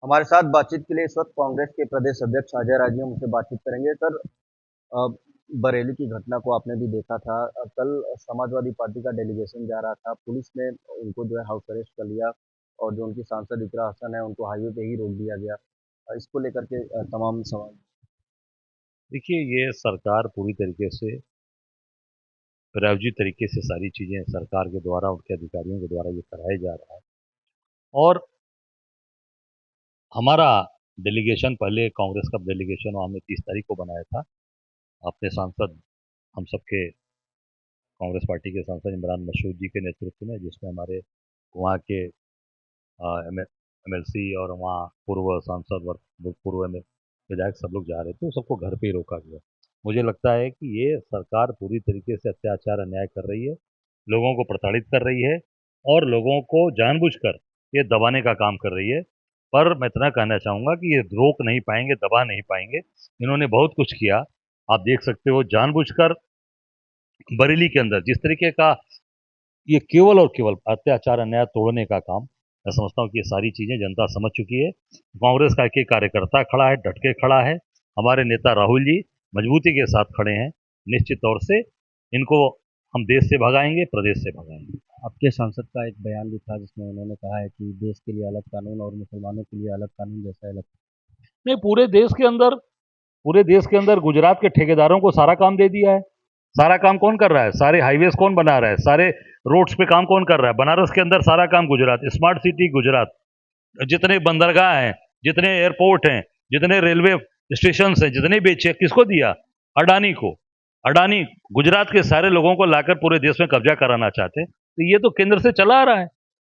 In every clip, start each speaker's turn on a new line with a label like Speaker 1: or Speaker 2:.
Speaker 1: हमारे साथ बातचीत के लिए इस वक्त कांग्रेस के प्रदेश अध्यक्ष अजय राजी हम उनसे बातचीत करेंगे। सर, अ, बरेली की घटना को आपने भी देखा था। कल समाजवादी पार्टी का डेलीगेशन जा रहा था, पुलिस ने उनको जो है हाउस अरेस्ट कर लिया और जो उनकी सांसद इकरा हसन है उनको हाईवे पे ही रोक दिया गया। इसको लेकर के तमाम सवाल।
Speaker 2: देखिए, ये सरकार पूरी तरीके से प्रायोजित तरीके से सारी चीज़ें सरकार के द्वारा, उनके अधिकारियों के द्वारा ये कराया जा रहा है। और हमारा डेलीगेशन, पहले कांग्रेस का डेलीगेशन हमने 30 तारीख को बनाया था। अपने सांसद, हम सबके कांग्रेस पार्टी के सांसद इमरान मसूद जी के नेतृत्व में, जिसमें हमारे वहाँ के एमएलसी और वहाँ पूर्व सांसद और पूर्व में विधायक सब लोग जा रहे थे, सबको घर पे ही रोका गया। मुझे लगता है कि ये सरकार पूरी तरीके से अत्याचार अन्याय कर रही है, लोगों को प्रताड़ित कर रही है और लोगों को जानबूझकर ये दबाने का काम कर रही है। पर मैं इतना कहना चाहूँगा कि ये रोक नहीं पाएंगे, दबा नहीं पाएंगे। इन्होंने बहुत कुछ किया, आप देख सकते हो। जानबूझकर बरेली के अंदर जिस तरीके का ये केवल और केवल अत्याचार अन्याय तोड़ने का काम, मैं समझता हूँ कि ये सारी चीजें जनता समझ चुकी है। कांग्रेस का एक कार्यकर्ता खड़ा है, डट के खड़ा है। हमारे नेता राहुल जी मजबूती के साथ खड़े हैं। निश्चित तौर से इनको हम देश से भगाएंगे, प्रदेश से भगाएंगे।
Speaker 1: आपके सांसद का एक बयान भी था जिसमें उन्होंने कहा है कि देश के लिए अलग कानून और मुसलमानों के लिए अलग कानून जैसा अलग।
Speaker 2: नहीं, पूरे देश के अंदर गुजरात के ठेकेदारों को सारा काम दे दिया है। सारा काम कौन कर रहा है? सारे हाईवेज कौन बना रहा है? सारे रोड्स पे काम कौन कर रहा है? बनारस के अंदर सारा काम गुजरात, स्मार्ट सिटी गुजरात। जितने बंदरगाह हैं, जितने एयरपोर्ट हैं, जितने रेलवे स्टेशन हैं, जितने बेचे, किसको दिया? अडानी को। अडानी गुजरात के सारे लोगों को लाकर पूरे देश में कब्जा कराना चाहते हैं। तो ये तो केंद्र से चला आ रहा है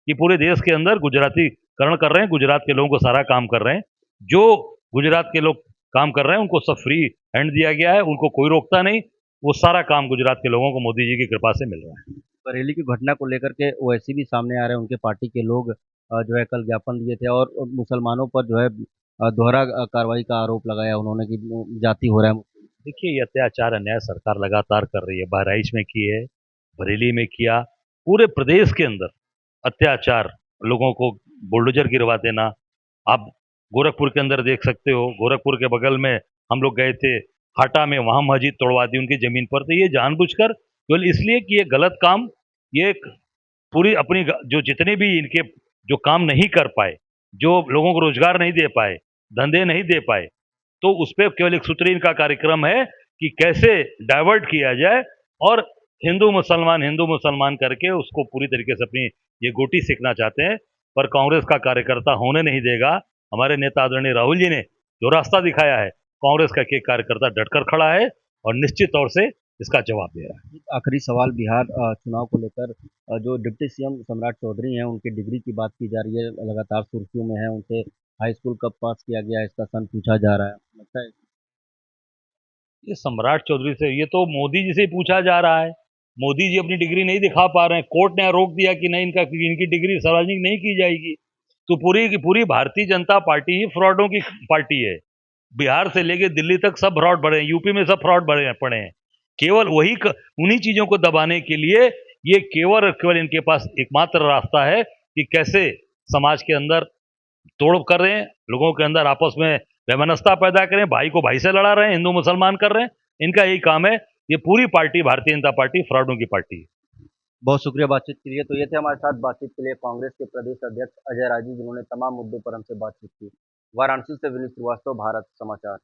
Speaker 2: कि पूरे देश के अंदर गुजरातीकरण कर रहे हैं, गुजरात के लोगों को सारा काम कर रहे हैं। जो गुजरात के लोग काम कर रहे हैं उनको सब फ्री हैंड दिया गया है, उनको कोई रोकता नहीं। वो सारा काम गुजरात के लोगों को मोदी जी की कृपा से मिल रहा है।
Speaker 1: बरेली की घटना को लेकर के ओवैसी भी सामने आ रहे हैं, उनके पार्टी के लोग जो है कल ज्ञापन दिए थे और मुसलमानों पर जो है दोहरा कार्रवाई का आरोप लगाया उन्होंने कि जाति हो रहा है।
Speaker 2: देखिए, ये अत्याचार अन्याय सरकार लगातार कर रही है। बहराइच में की है, बरेली में किया, पूरे प्रदेश के अंदर अत्याचार, लोगों को बुलडोजर गिरवा देना। आप गोरखपुर के अंदर देख सकते हो, गोरखपुर के बगल में हम लोग गए थे, हाटा में, वहां मस्जिद तोड़वा दी उनकी जमीन पर। तो ये जानबूझकर केवल इसलिए कि ये गलत काम, ये एक पूरी अपनी जो जितने भी इनके जो काम नहीं कर पाए, जो लोगों को रोजगार नहीं दे पाए, धंधे नहीं दे पाए, तो उस पर केवल एक सूत्री इनका कार्यक्रम है कि कैसे डाइवर्ट किया जाए और हिंदू मुसलमान करके उसको पूरी तरीके से अपनी ये गोटी सीखना चाहते हैं। पर कांग्रेस का कार्यकर्ता होने नहीं देगा। हमारे नेता आदरणीय राहुल जी ने जो रास्ता दिखाया है, कांग्रेस का एक कार्यकर्ता डटकर खड़ा है और निश्चित तौर से इसका जवाब दे रहा है।
Speaker 1: एक आखिरी सवाल बिहार चुनाव को लेकर जो डिप्टी सीएम सम्राट चौधरी हैं उनकी डिग्री की बात की जा रही है, लगातार सुर्खियों में है। उनसे हाई स्कूल कब पास किया गया इसका सन पूछा जा रहा है, लगता है।
Speaker 2: ये सम्राट चौधरी से ये तो मोदी जी से पूछा जा रहा है। मोदी जी अपनी डिग्री नहीं दिखा पा रहे हैं, कोर्ट ने रोक दिया कि नहीं, इनकी डिग्री सार्वजनिक नहीं की जाएगी। तो पूरी की पूरी भारतीय जनता पार्टी ही फ्रॉडों की पार्टी है। बिहार से लेके दिल्ली तक सब फ्रॉड बढ़े हैं, यूपी में सब फ्रॉड बढ़े हैं, पड़े हैं। केवल उन्हीं चीजों को दबाने के लिए ये केवल और केवल इनके पास एकमात्र रास्ता है कि कैसे समाज के अंदर तोड़ कर रहे हैं, लोगों के अंदर आपस में वैमनस्यता पैदा करें, भाई को भाई से लड़ा रहे हैं, हिंदू मुसलमान कर रहे हैं। इनका यही काम है। ये पूरी पार्टी भारतीय जनता पार्टी फ्रॉडों की पार्टी है।
Speaker 1: बहुत शुक्रिया बातचीत के लिए। तो ये थे हमारे साथ बातचीत के लिए कांग्रेस के प्रदेश अध्यक्ष अजय राजी, जिन्होंने तमाम मुद्दों पर हमसे बातचीत की। वाराणसी से विनीत श्रीवास्तव, भारत समाचार।